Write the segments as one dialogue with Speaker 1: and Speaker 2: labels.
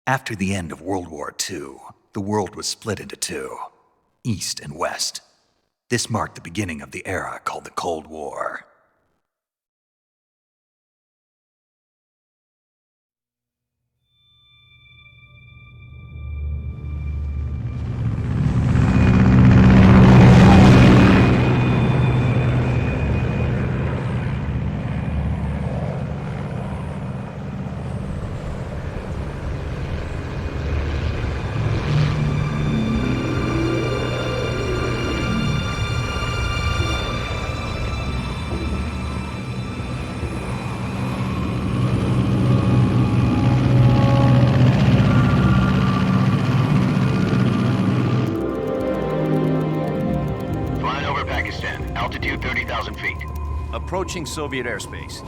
Speaker 1: After the end of World War II, the world was split into two, East and West. This marked the beginning of the era called the Cold War.
Speaker 2: Altitude 30,000 feet.
Speaker 3: Approaching Soviet airspace.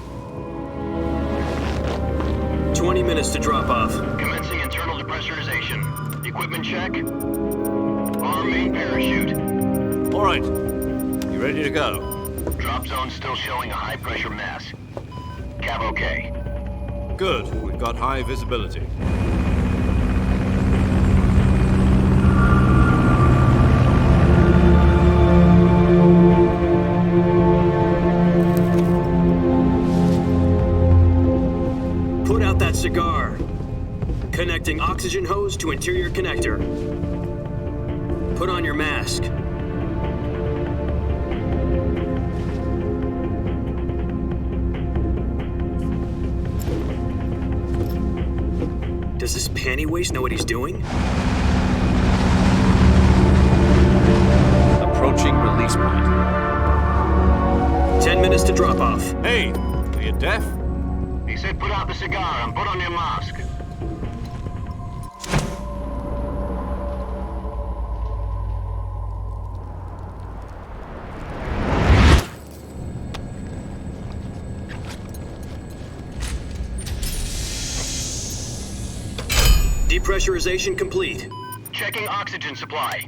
Speaker 4: 20 minutes to drop off.
Speaker 2: Commencing internal depressurization. Equipment check. Arm main parachute.
Speaker 3: All right. You ready to go?
Speaker 2: Drop zone still showing a high pressure mass. Cav okay.
Speaker 3: Good. We've got high visibility.
Speaker 4: Put out that cigar. Connecting oxygen hose to interior connector. Put on your mask. Does this panty waste know what he's doing?
Speaker 3: Approaching release point.
Speaker 4: 10 minutes to drop off.
Speaker 3: Hey, are you deaf?
Speaker 2: He said put out the cigar and put on your mask.
Speaker 4: Depressurization complete.
Speaker 2: Checking oxygen supply.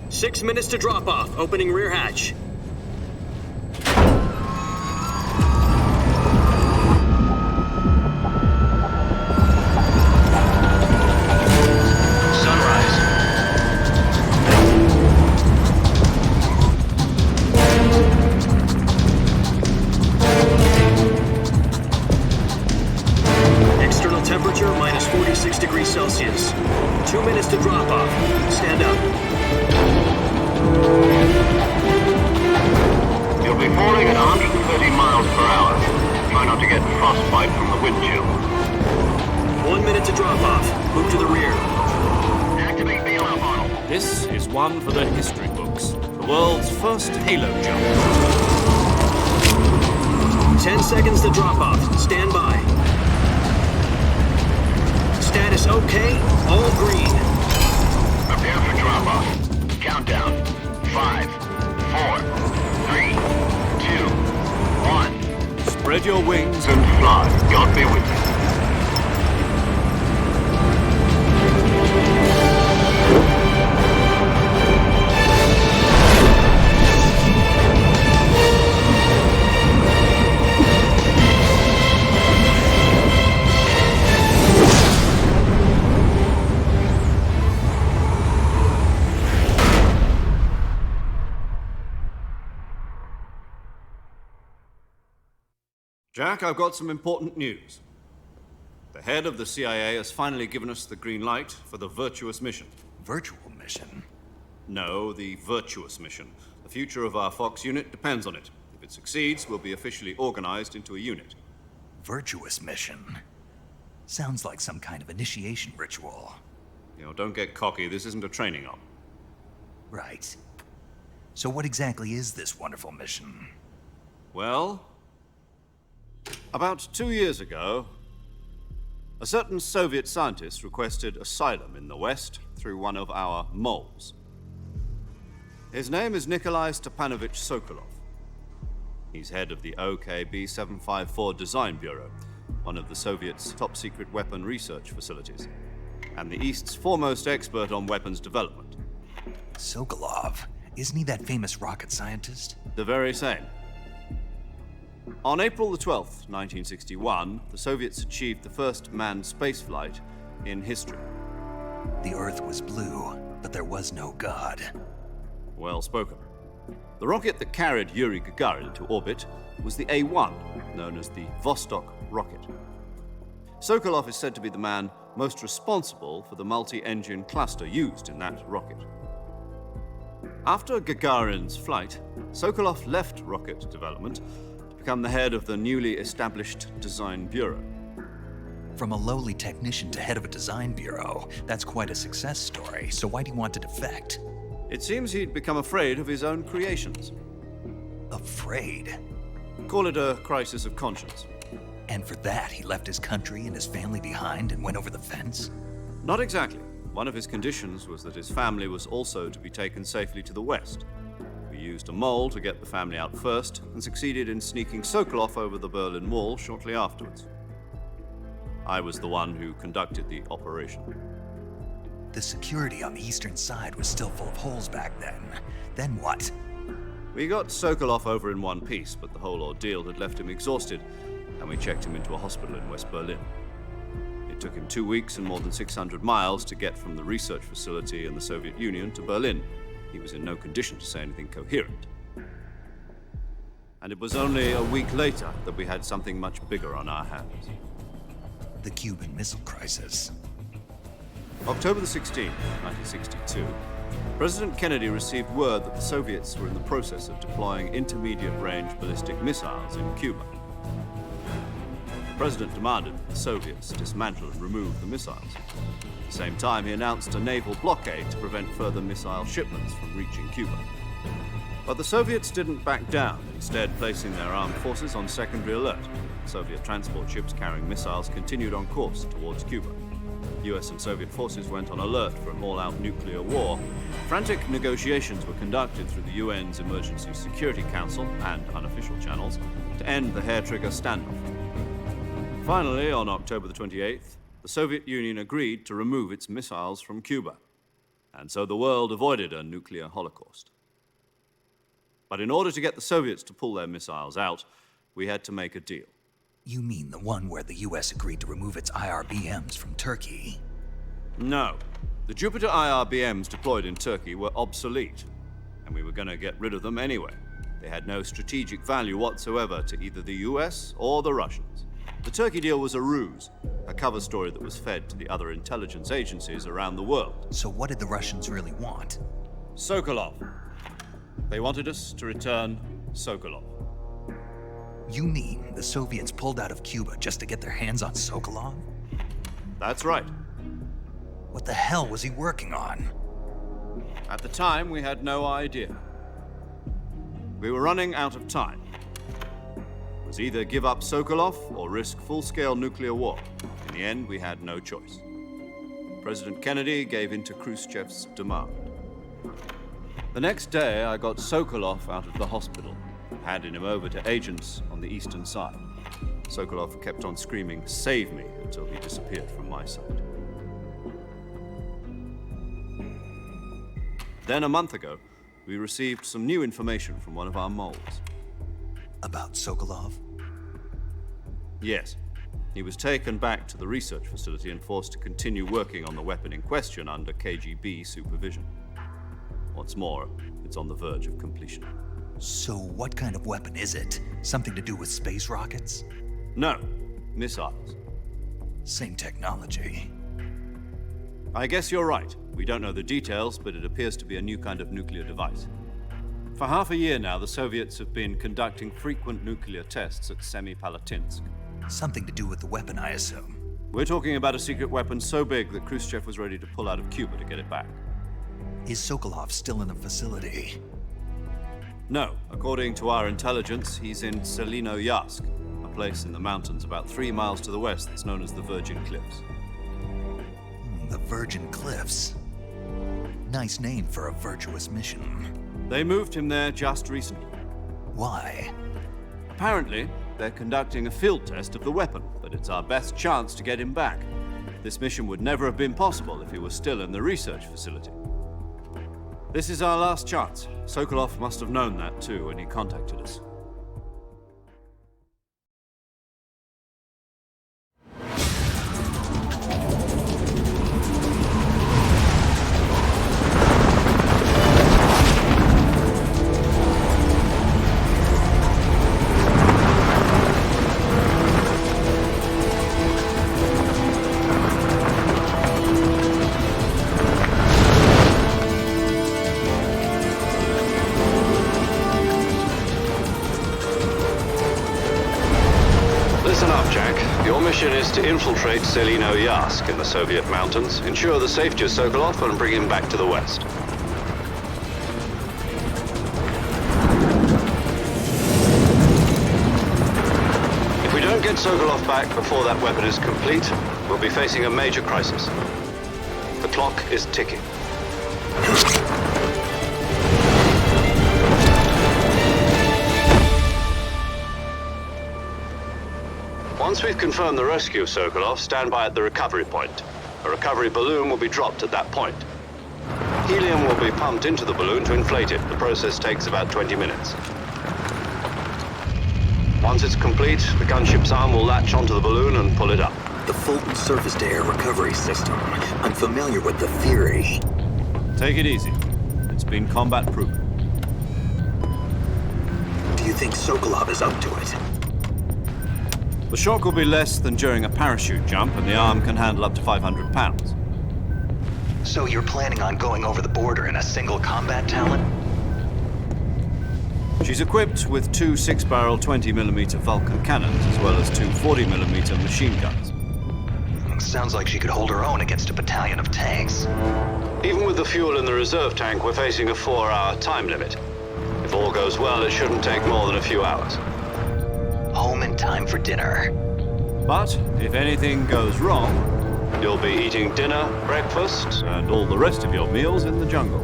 Speaker 4: 6 minutes to drop off. Opening rear hatch.
Speaker 2: Sunrise.
Speaker 4: External temperature minus 46 degrees Celsius. 2 minutes to drop off. Stand up.
Speaker 2: You'll be falling at 130 miles per hour. Try not to get frostbite from the wind chill.
Speaker 4: 1 minute to drop off. Move to the rear.
Speaker 2: Activate bailout model.
Speaker 3: This is one for the history books. The world's first halo jump.
Speaker 4: 10 seconds to drop off. Stand by. Status okay. All green.
Speaker 2: Prepare for drop-off. Countdown. 5, 4, 3, 2, 1.
Speaker 3: Spread your wings
Speaker 2: And fly. God be with you.
Speaker 3: Jack, I've got some important news. The head of the CIA has finally given us the green light for the Virtuous mission.
Speaker 1: Virtual mission?
Speaker 3: No, the Virtuous mission. The future of our Fox unit depends on it. If it succeeds, we'll be officially organized into a unit.
Speaker 1: Virtuous mission? Sounds like some kind of initiation ritual.
Speaker 3: You know, don't get cocky. This isn't a training op.
Speaker 1: Right. So what exactly is this wonderful mission?
Speaker 3: Well, about 2 years ago, a certain Soviet scientist requested asylum in the West through one of our moles. His name is Nikolai Stepanovich Sokolov. He's head of the OKB-754 Design Bureau, one of the Soviets' top-secret weapon research facilities, and the East's foremost expert on weapons development.
Speaker 1: Sokolov? Isn't he that famous rocket scientist?
Speaker 3: The very same. On April the 12th, 1961, the Soviets achieved the first manned spaceflight in history.
Speaker 1: The Earth was blue, but there was no God.
Speaker 3: Well spoken. The rocket that carried Yuri Gagarin into orbit was the A-1, known as the Vostok rocket. Sokolov is said to be the man most responsible for the multi-engine cluster used in that rocket. After Gagarin's flight, Sokolov left rocket development to become the head of the newly established Design Bureau.
Speaker 1: From a lowly technician to head of a design bureau, that's quite a success story, so why do you want to defect?
Speaker 3: It seems he'd become afraid of his own creations.
Speaker 1: Afraid?
Speaker 3: Call it a crisis of conscience.
Speaker 1: And for that, he left his country and his family behind and went over the fence?
Speaker 3: Not exactly. One of his conditions was that his family was also to be taken safely to the west. We used a mole to get the family out first and succeeded in sneaking Sokolov over the Berlin Wall shortly afterwards. I was the one who conducted the operation.
Speaker 1: The security on the eastern side was still full of holes back then. Then what?
Speaker 3: We got Sokolov over in one piece, but the whole ordeal had left him exhausted, and we checked him into a hospital in West Berlin. It took him 2 weeks and more than 600 miles to get from the research facility in the Soviet Union to Berlin. He was in no condition to say anything coherent. And it was only a week later that we had something much bigger on our hands.
Speaker 1: The Cuban Missile Crisis.
Speaker 3: October the 16th, 1962, President Kennedy received word that the Soviets were in the process of deploying intermediate-range ballistic missiles in Cuba. The President demanded that the Soviets dismantle and remove the missiles. At the same time, he announced a naval blockade to prevent further missile shipments from reaching Cuba. But the Soviets didn't back down, instead placing their armed forces on secondary alert. Soviet transport ships carrying missiles continued on course towards Cuba. US and Soviet forces went on alert for an all-out nuclear war. Frantic negotiations were conducted through the UN's Emergency Security Council and unofficial channels to end the hair-trigger standoff. Finally, on October the 28th, the Soviet Union agreed to remove its missiles from Cuba. And so the world avoided a nuclear holocaust. But in order to get the Soviets to pull their missiles out, we had to make a deal.
Speaker 1: You mean the one where the US agreed to remove its IRBMs from Turkey?
Speaker 3: No. The Jupiter IRBMs deployed in Turkey were obsolete, and we were going to get rid of them anyway. They had no strategic value whatsoever to either the US or the Russians. The Turkey deal was a ruse, a cover story that was fed to the other intelligence agencies around the world.
Speaker 1: So what did the Russians really want?
Speaker 3: Sokolov. They wanted us to return Sokolov.
Speaker 1: You mean the Soviets pulled out of Cuba just to get their hands on Sokolov?
Speaker 3: That's right.
Speaker 1: What the hell was he working on?
Speaker 3: At the time, we had no idea. We were running out of time. It was either give up Sokolov or risk full-scale nuclear war. In the end, we had no choice. President Kennedy gave in to Khrushchev's demand. The next day, I got Sokolov out of the hospital, handing him over to agents on the eastern side. Sokolov kept on screaming, "Save me," until he disappeared from my side. Then a month ago, we received some new information from one of our moles.
Speaker 1: About Sokolov?
Speaker 3: Yes. He was taken back to the research facility and forced to continue working on the weapon in question under KGB supervision. What's more, it's on the verge of completion.
Speaker 1: So what kind of weapon is it? Something to do with space rockets?
Speaker 3: No, missiles.
Speaker 1: Same technology.
Speaker 3: I guess you're right. We don't know the details, but it appears to be a new kind of nuclear device. For half a year now, the Soviets have been conducting frequent nuclear tests at Semipalatinsk.
Speaker 1: Something to do with the weapon, I assume.
Speaker 3: We're talking about a secret weapon so big that Khrushchev was ready to pull out of Cuba to get it back.
Speaker 1: Is Sokolov still in the facility?
Speaker 3: No. According to our intelligence, he's in Selinoyarsk, a place in the mountains about 3 miles to the west that's known as the Virgin Cliffs.
Speaker 1: The Virgin Cliffs. Nice name for a virtuous mission.
Speaker 3: They moved him there just recently.
Speaker 1: Why?
Speaker 3: Apparently, they're conducting a field test of the weapon, but it's our best chance to get him back. This mission would never have been possible if he was still in the research facility. This is our last chance. Sokolov must have known that too when he contacted us.
Speaker 2: Jack. Your mission is to infiltrate Selino Yask in the Soviet mountains, ensure the safety of Sokolov, and bring him back to the West. If we don't get Sokolov back before that weapon is complete, we'll be facing a major crisis. The clock is ticking. Once we've confirmed the rescue of Sokolov, stand by at the recovery point. A recovery balloon will be dropped at that point. Helium will be pumped into the balloon to inflate it. The process takes about 20 minutes. Once it's complete, the gunship's arm will latch onto the balloon and pull it up.
Speaker 4: The Fulton surface-to-air recovery system. I'm familiar with the theory.
Speaker 3: Take it easy. It's been combat-proven.
Speaker 4: Do you think Sokolov is up to it?
Speaker 3: The shock will be less than during a parachute jump, and the arm can handle up to 500 pounds.
Speaker 1: So you're planning on going over the border in a single combat talent?
Speaker 3: She's equipped with two 6-barrel 20mm Vulcan cannons, as well as two 40mm machine guns.
Speaker 1: Sounds like she could hold her own against a battalion of tanks.
Speaker 2: Even with the fuel in the reserve tank, we're facing a 4-hour time limit. If all goes well, it shouldn't take more than a few hours.
Speaker 1: Home in time for dinner.
Speaker 3: But if anything goes wrong,
Speaker 2: You'll be eating dinner, breakfast,
Speaker 3: and all the rest of your meals in the jungle.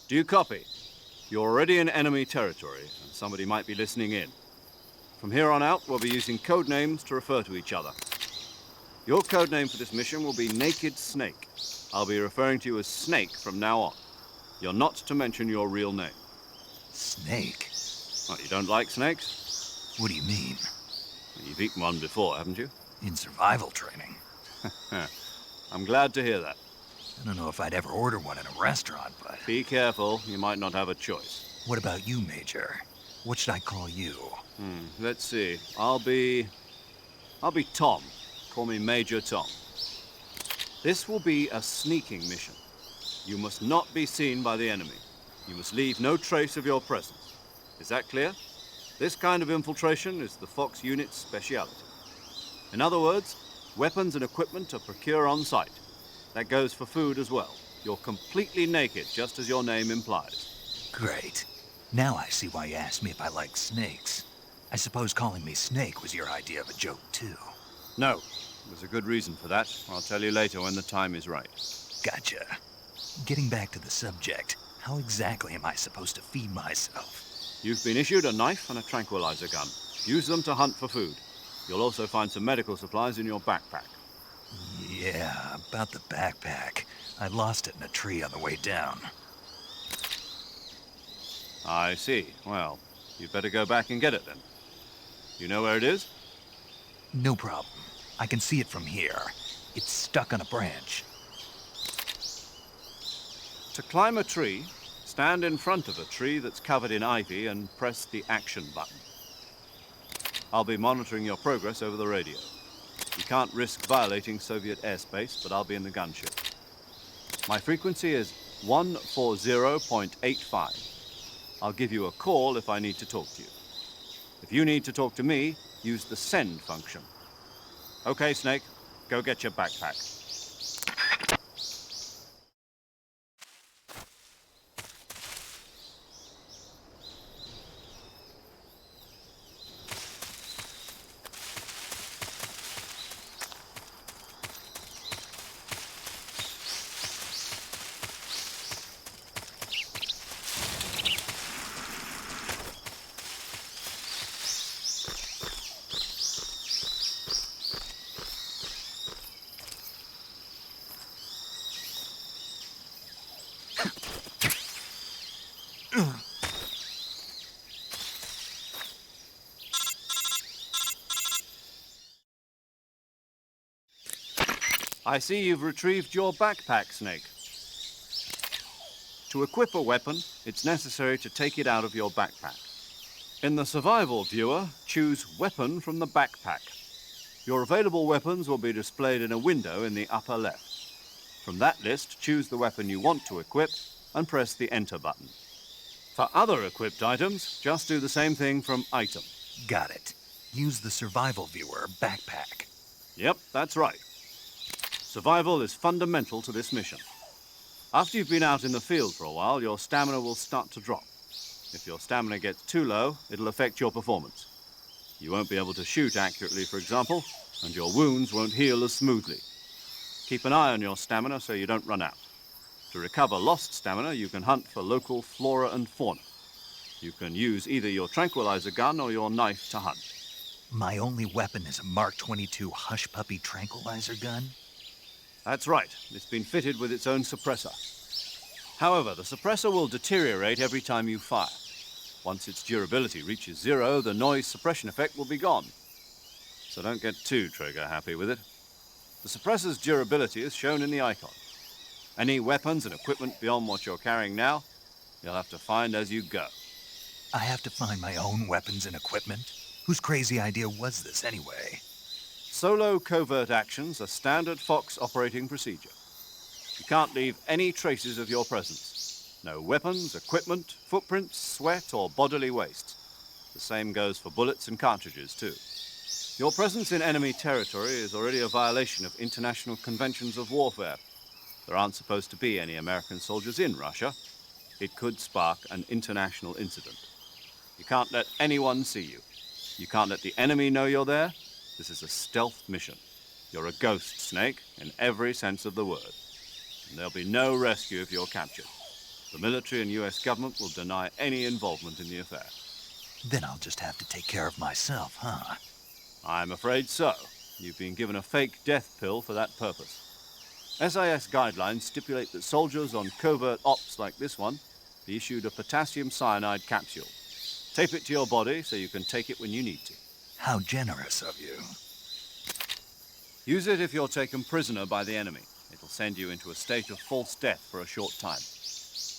Speaker 3: Do you copy? You're already in enemy territory, and somebody might be listening in. From here on out, we'll be using code names to refer to each other. Your code name for this mission will be Naked Snake. I'll be referring to you as Snake from now on. You're not to mention your real name.
Speaker 1: Snake?
Speaker 3: What, you don't like snakes?
Speaker 1: What do you mean?
Speaker 3: You've eaten one before, haven't you?
Speaker 1: In survival training?
Speaker 3: I'm glad to hear that.
Speaker 1: I don't know if I'd ever order one in a restaurant, but...
Speaker 3: Be careful, you might not have a choice.
Speaker 1: What about you, Major? What should I call you?
Speaker 3: Let's see. I'll be Tom. Call me Major Tom. This will be a sneaking mission. You must not be seen by the enemy. You must leave no trace of your presence. Is that clear? This kind of infiltration is the Fox unit's speciality. In other words, weapons and equipment are procured on site. That goes for food as well. You're completely naked, just as your name implies.
Speaker 1: Great. Now I see why you asked me if I like snakes. I suppose calling me Snake was your idea of a joke, too.
Speaker 3: No, there's a good reason for that. I'll tell you later when the time is right.
Speaker 1: Gotcha. Getting back to the subject, how exactly am I supposed to feed myself?
Speaker 3: You've been issued a knife and a tranquilizer gun. Use them to hunt for food. You'll also find some medical supplies in your backpack.
Speaker 1: Yeah, about the backpack. I lost it in a tree on the way down.
Speaker 3: I see. Well, you'd better go back and get it then. You know where it is?
Speaker 1: No problem. I can see it from here. It's stuck on a branch.
Speaker 3: To climb a tree, stand in front of a tree that's covered in ivy and press the action button. I'll be monitoring your progress over the radio. You can't risk violating Soviet airspace, but I'll be in the gunship. My frequency is 140.85. I'll give you a call if I need to talk to you. If you need to talk to me, use the send function. Okay, Snake, go get your backpack. I see you've retrieved your backpack, Snake. To equip a weapon, it's necessary to take it out of your backpack. In the survival viewer, choose Weapon from the backpack. Your available weapons will be displayed in a window in the upper left. From that list, choose the weapon you want to equip and press the Enter button. For other equipped items, just do the same thing from Item.
Speaker 1: Got it. Use the survival viewer backpack.
Speaker 3: Yep, that's right. Survival is fundamental to this mission. After you've been out in the field for a while, your stamina will start to drop. If your stamina gets too low, it'll affect your performance. You won't be able to shoot accurately, for example, and your wounds won't heal as smoothly. Keep an eye on your stamina so you don't run out. To recover lost stamina, you can hunt for local flora and fauna. You can use either your tranquilizer gun or your knife to hunt.
Speaker 1: My only weapon is a Mark 22 Hush Puppy tranquilizer gun?
Speaker 3: That's right. It's been fitted with its own suppressor. However, the suppressor will deteriorate every time you fire. Once its durability reaches 0, the noise suppression effect will be gone. So don't get too trigger-happy with it. The suppressor's durability is shown in the icon. Any weapons and equipment beyond what you're carrying now, you'll have to find as you go.
Speaker 1: I have to find my own weapons and equipment? Whose crazy idea was this anyway?
Speaker 3: Solo covert actions are standard Fox operating procedure. You can't leave any traces of your presence. No weapons, equipment, footprints, sweat, or bodily waste. The same goes for bullets and cartridges, too. Your presence in enemy territory is already a violation of international conventions of warfare. There aren't supposed to be any American soldiers in Russia. It could spark an international incident. You can't let anyone see you. You can't let the enemy know you're there. This is a stealth mission. You're a ghost, Snake, in every sense of the word. And there'll be no rescue if you're captured. The military and US government will deny any involvement in the affair.
Speaker 1: Then I'll just have to take care of myself, huh?
Speaker 3: I'm afraid so. You've been given a fake death pill for that purpose. SIS guidelines stipulate that soldiers on covert ops like this one be issued a potassium cyanide capsule. Tape it to your body so you can take it when you need to.
Speaker 1: How generous of you.
Speaker 3: Use it if you're taken prisoner by the enemy. It'll send you into a state of false death for a short time.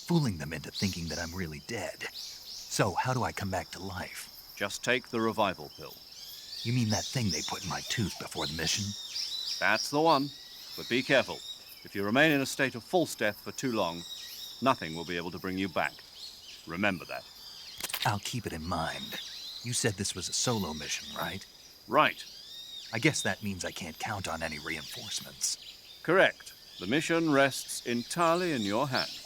Speaker 1: Fooling them into thinking that I'm really dead. So, how do I come back to life?
Speaker 3: Just take the revival pill.
Speaker 1: You mean that thing they put in my tooth before the mission?
Speaker 3: That's the one. But be careful. If you remain in a state of false death for too long, nothing will be able to bring you back. Remember that.
Speaker 1: I'll keep it in mind. You said this was a solo mission, right?
Speaker 3: Right.
Speaker 1: I guess that means I can't count on any reinforcements.
Speaker 3: Correct. The mission rests entirely in your hands.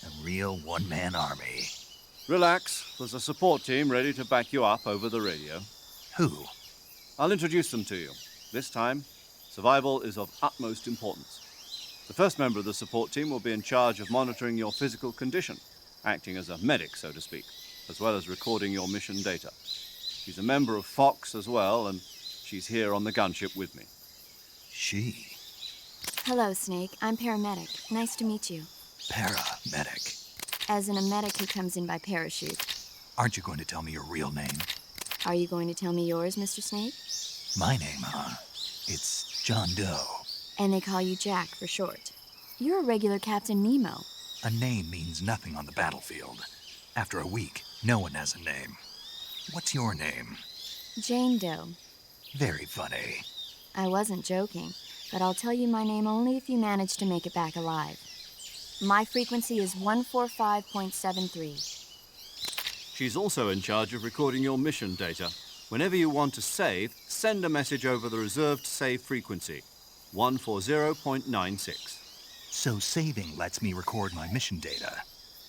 Speaker 1: A real one-man army.
Speaker 3: Relax. There's a support team ready to back you up over the radio.
Speaker 1: Who?
Speaker 3: I'll introduce them to you. This time, survival is of utmost importance. The first member of the support team will be in charge of monitoring your physical condition, acting as a medic, so to speak, as well as recording your mission data. She's a member of Fox as well, and she's here on the gunship with me.
Speaker 1: She.
Speaker 5: Hello, Snake. I'm paramedic. Nice to meet you.
Speaker 1: Paramedic.
Speaker 5: As in a medic who comes in by parachute.
Speaker 1: Aren't you going to tell me your real name?
Speaker 5: Are you going to tell me yours, Mr. Snake?
Speaker 1: My name, huh? It's John Doe.
Speaker 5: And they call you Jack for short. You're a regular Captain Nemo.
Speaker 1: A name means nothing on the battlefield. After a week, no one has a name. What's your name?
Speaker 5: Jane Doe.
Speaker 1: Very funny.
Speaker 5: I wasn't joking, but I'll tell you my name only if you manage to make it back alive. My frequency is 145.73.
Speaker 3: She's also in charge of recording your mission data. Whenever you want to save, send a message over the reserved save frequency, 140.96.
Speaker 1: So saving lets me record my mission data.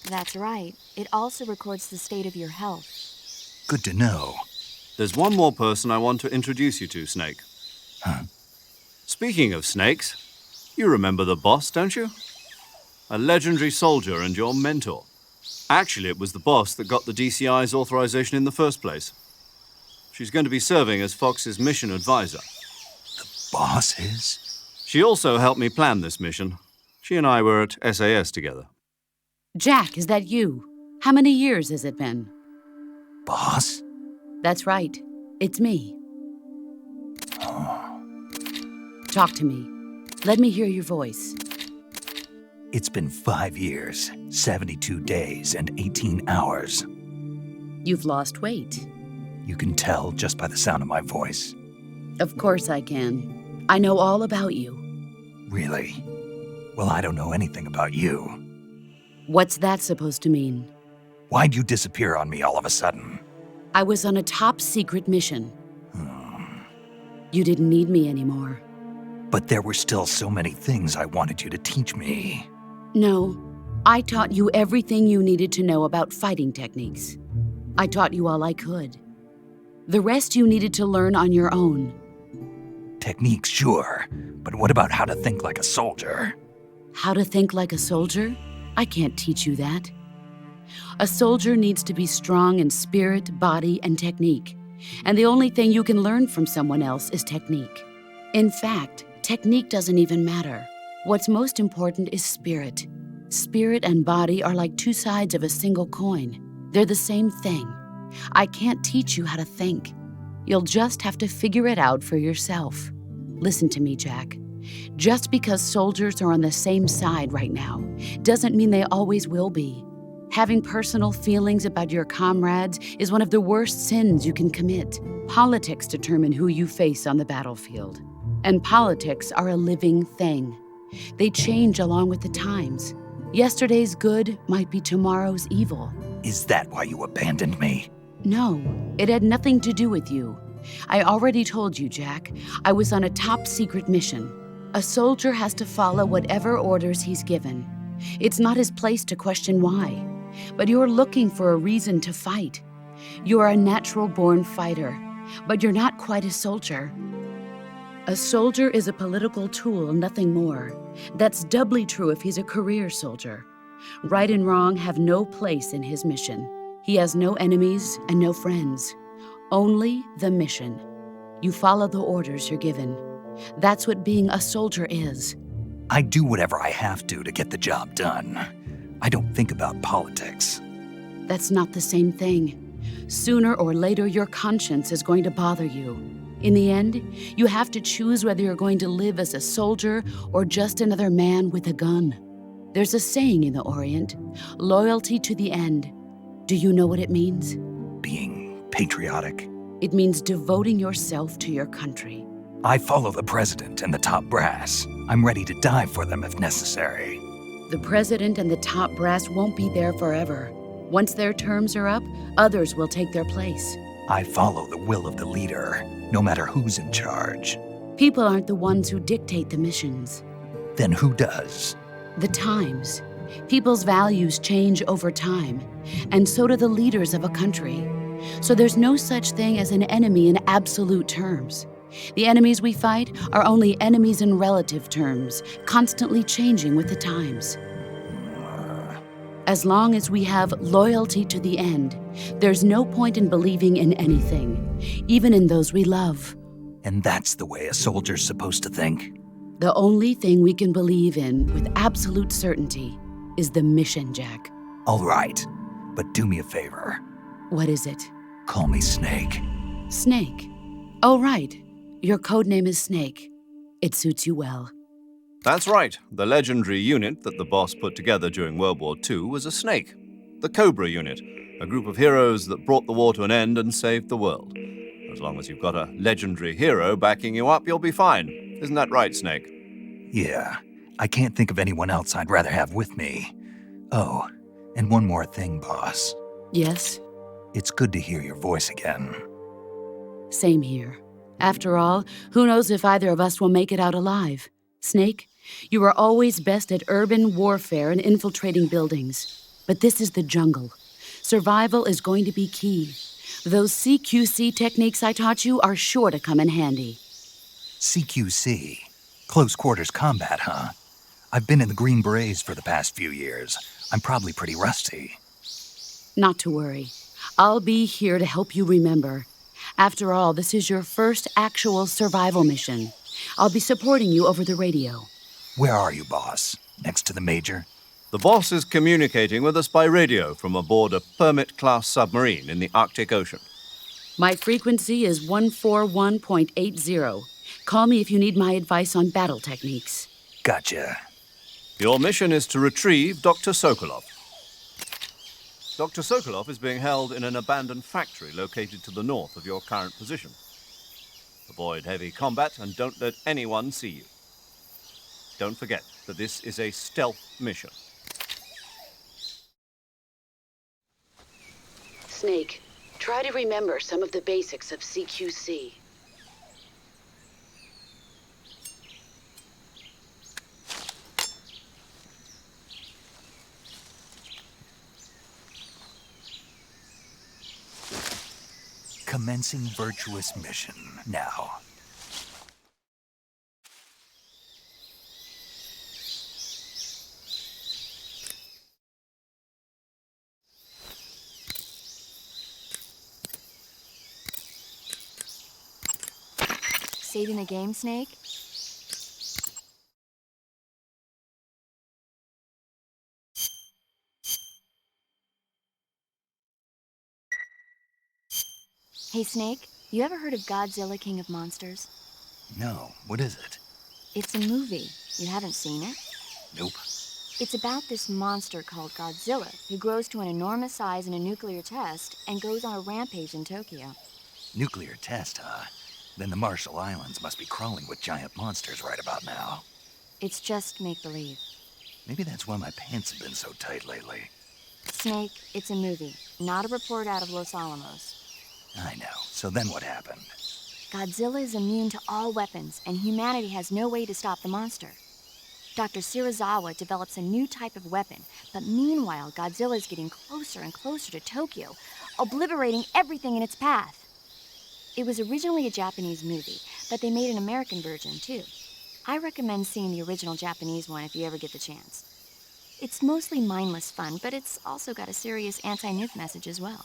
Speaker 5: That's right. It also records the state of your health.
Speaker 1: Good to know.
Speaker 3: There's one more person I want to introduce you to, Snake.
Speaker 1: Huh?
Speaker 3: Speaking of snakes, you remember the boss, don't you? A legendary soldier and your mentor. Actually, it was the boss that got the DCI's authorization in the first place. She's going to be serving as Fox's mission advisor.
Speaker 1: Boss is?
Speaker 3: She also helped me plan this mission. She and I were at SAS together.
Speaker 6: Jack, is that you? How many years has it been?
Speaker 1: Boss?
Speaker 6: That's right. It's me. Talk to me. Let me hear your voice.
Speaker 1: It's been 5 years, 72 days, and 18 hours.
Speaker 6: You've lost weight.
Speaker 1: You can tell just by the sound of my voice.
Speaker 6: Of course I can. I know all about you.
Speaker 1: Really? Well, I don't know anything about you.
Speaker 6: What's that supposed to mean?
Speaker 1: Why'd you disappear on me all of a sudden?
Speaker 6: I was on a top secret mission. You didn't need me anymore.
Speaker 1: But there were still so many things I wanted you to teach me.
Speaker 6: No, I taught you everything you needed to know about fighting techniques. I taught you all I could. The rest you needed to learn on your own.
Speaker 1: Techniques, sure. But what about how to think like a soldier?
Speaker 6: How to think like a soldier? I can't teach you that. A soldier needs to be strong in spirit, body, and technique. And the only thing you can learn from someone else is technique. In fact, technique doesn't even matter. What's most important is spirit. Spirit and body are like two sides of a single coin. They're the same thing. I can't teach you how to think. You'll just have to figure it out for yourself. Listen to me, Jack. Just because soldiers are on the same side right now doesn't mean they always will be. Having personal feelings about your comrades is one of the worst sins you can commit. Politics determine who you face on the battlefield. And politics are a living thing. They change along with the times. Yesterday's good might be tomorrow's evil.
Speaker 1: Is that why you abandoned me?
Speaker 6: No, it had nothing to do with you. I already told you, Jack. I was on a top secret mission. A soldier has to follow whatever orders he's given. It's not his place to question why. But you're looking for a reason to fight. You're a natural-born fighter, but you're not quite a soldier. A soldier is a political tool, nothing more. That's doubly true if he's a career soldier. Right and wrong have no place in his mission. He has no enemies and no friends. Only the mission. You follow the orders you're given. That's what being a soldier is.
Speaker 1: I do whatever I have to get the job done. I don't think about politics.
Speaker 6: That's not the same thing. Sooner or later, your conscience is going to bother you. In the end, you have to choose whether you're going to live as a soldier or just another man with a gun. There's a saying in the Orient, loyalty to the end. Do you know what it means?
Speaker 1: Being patriotic.
Speaker 6: It means devoting yourself to your country.
Speaker 1: I follow the president and the top brass. I'm ready to die for them if necessary.
Speaker 6: The president and the top brass won't be there forever. Once their terms are up, others will take their place.
Speaker 1: I follow the will of the leader, no matter who's in charge.
Speaker 6: People aren't the ones who dictate the missions.
Speaker 1: Then who does?
Speaker 6: The times. People's values change over time, and so do the leaders of a country. So there's no such thing as an enemy in absolute terms. The enemies we fight are only enemies in relative terms, constantly changing with the times. As long as we have loyalty to the end, there's no point in believing in anything, even in those we love.
Speaker 1: And that's the way a soldier's supposed to think?
Speaker 6: The only thing we can believe in with absolute certainty is the mission, Jack.
Speaker 1: All right, but do me a favor.
Speaker 6: What is it?
Speaker 1: Call me Snake.
Speaker 6: Snake. Oh, right. Your code name is Snake. It suits you well.
Speaker 3: That's right. The legendary unit that the boss put together during World War II was a snake. The Cobra Unit, a group of heroes that brought the war to an end and saved the world. As long as you've got a legendary hero backing you up, you'll be fine. Isn't that right, Snake?
Speaker 1: Yeah, I can't think of anyone else I'd rather have with me. Oh, and one more thing, boss.
Speaker 6: Yes,
Speaker 1: It's good to hear your voice again.
Speaker 6: same here. After all, who knows if either of us will make it out alive? Snake, you are always best at urban warfare and infiltrating buildings. But this is the jungle. Survival is going to be key. Those CQC techniques I taught you are sure to come in handy.
Speaker 1: CQC. Close quarters combat, huh? I've been in the Green Berets for the past few years. I'm probably pretty rusty.
Speaker 6: Not to worry. I'll be here to help you remember. After all, this is your first actual survival mission. I'll be supporting you over the radio.
Speaker 1: Where are you, boss? Next to the Major?
Speaker 3: The boss is communicating with us by radio from aboard a Permit-class submarine in the Arctic Ocean.
Speaker 6: My frequency is 141.80. Call me if you need my advice on battle techniques.
Speaker 1: Gotcha.
Speaker 3: Your mission is to retrieve Dr. Sokolov. Dr. Sokolov is being held in an abandoned factory located to the north of your current position. Avoid heavy combat and don't let anyone see you. Don't forget that this is a stealth mission.
Speaker 6: Snake, try to remember some of the basics of CQC.
Speaker 1: Commencing virtuous mission now.
Speaker 5: Saving the game, Snake? Hey, Snake, you ever heard of Godzilla, King of Monsters?
Speaker 1: No, what is it?
Speaker 5: It's a movie. You haven't seen it?
Speaker 1: Nope.
Speaker 5: It's about this monster called Godzilla who grows to an enormous size in a nuclear test and goes on a rampage in Tokyo.
Speaker 1: Nuclear test, huh? Then the Marshall Islands must be crawling with giant monsters right about now.
Speaker 5: It's just make-believe.
Speaker 1: Maybe that's why my pants have been so tight lately.
Speaker 5: Snake, it's a movie, not a report out of Los Alamos.
Speaker 1: I know. So then what happened?
Speaker 5: Godzilla is immune to all weapons, and humanity has no way to stop the monster. Dr. Shirazawa develops a new type of weapon, but meanwhile, Godzilla is getting closer and closer to Tokyo, obliterating everything in its path. It was originally a Japanese movie, but they made an American version, too. I recommend seeing the original Japanese one if you ever get the chance. It's mostly mindless fun, but it's also got a serious anti-nuke message as well.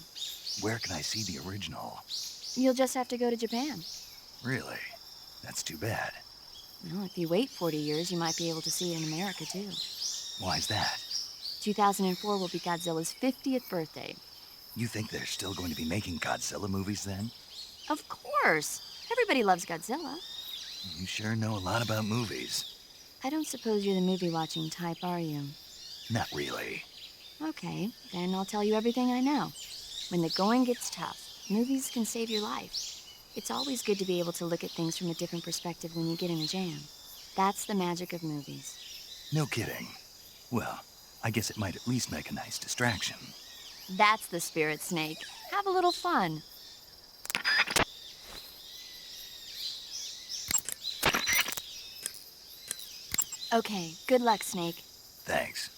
Speaker 1: Where can I see the original?
Speaker 5: You'll just have to go to Japan.
Speaker 1: Really? That's too bad.
Speaker 5: Well, if you wait 40 years, you might be able to see it in America, too.
Speaker 1: Why's that?
Speaker 5: 2004 will be Godzilla's 50th birthday.
Speaker 1: You think they're still going to be making Godzilla movies then?
Speaker 5: Of course! Everybody loves Godzilla.
Speaker 1: You sure know a lot about movies.
Speaker 5: I don't suppose you're the movie-watching type, are you?
Speaker 1: Not really.
Speaker 5: Okay, then I'll tell you everything I know. When the going gets tough, movies can save your life. It's always good to be able to look at things from a different perspective when you get in a jam. That's the magic of movies.
Speaker 1: No kidding. Well, I guess it might at least make a nice distraction.
Speaker 5: That's the spirit, Snake. Have a little fun. Okay, good luck, Snake.
Speaker 1: Thanks.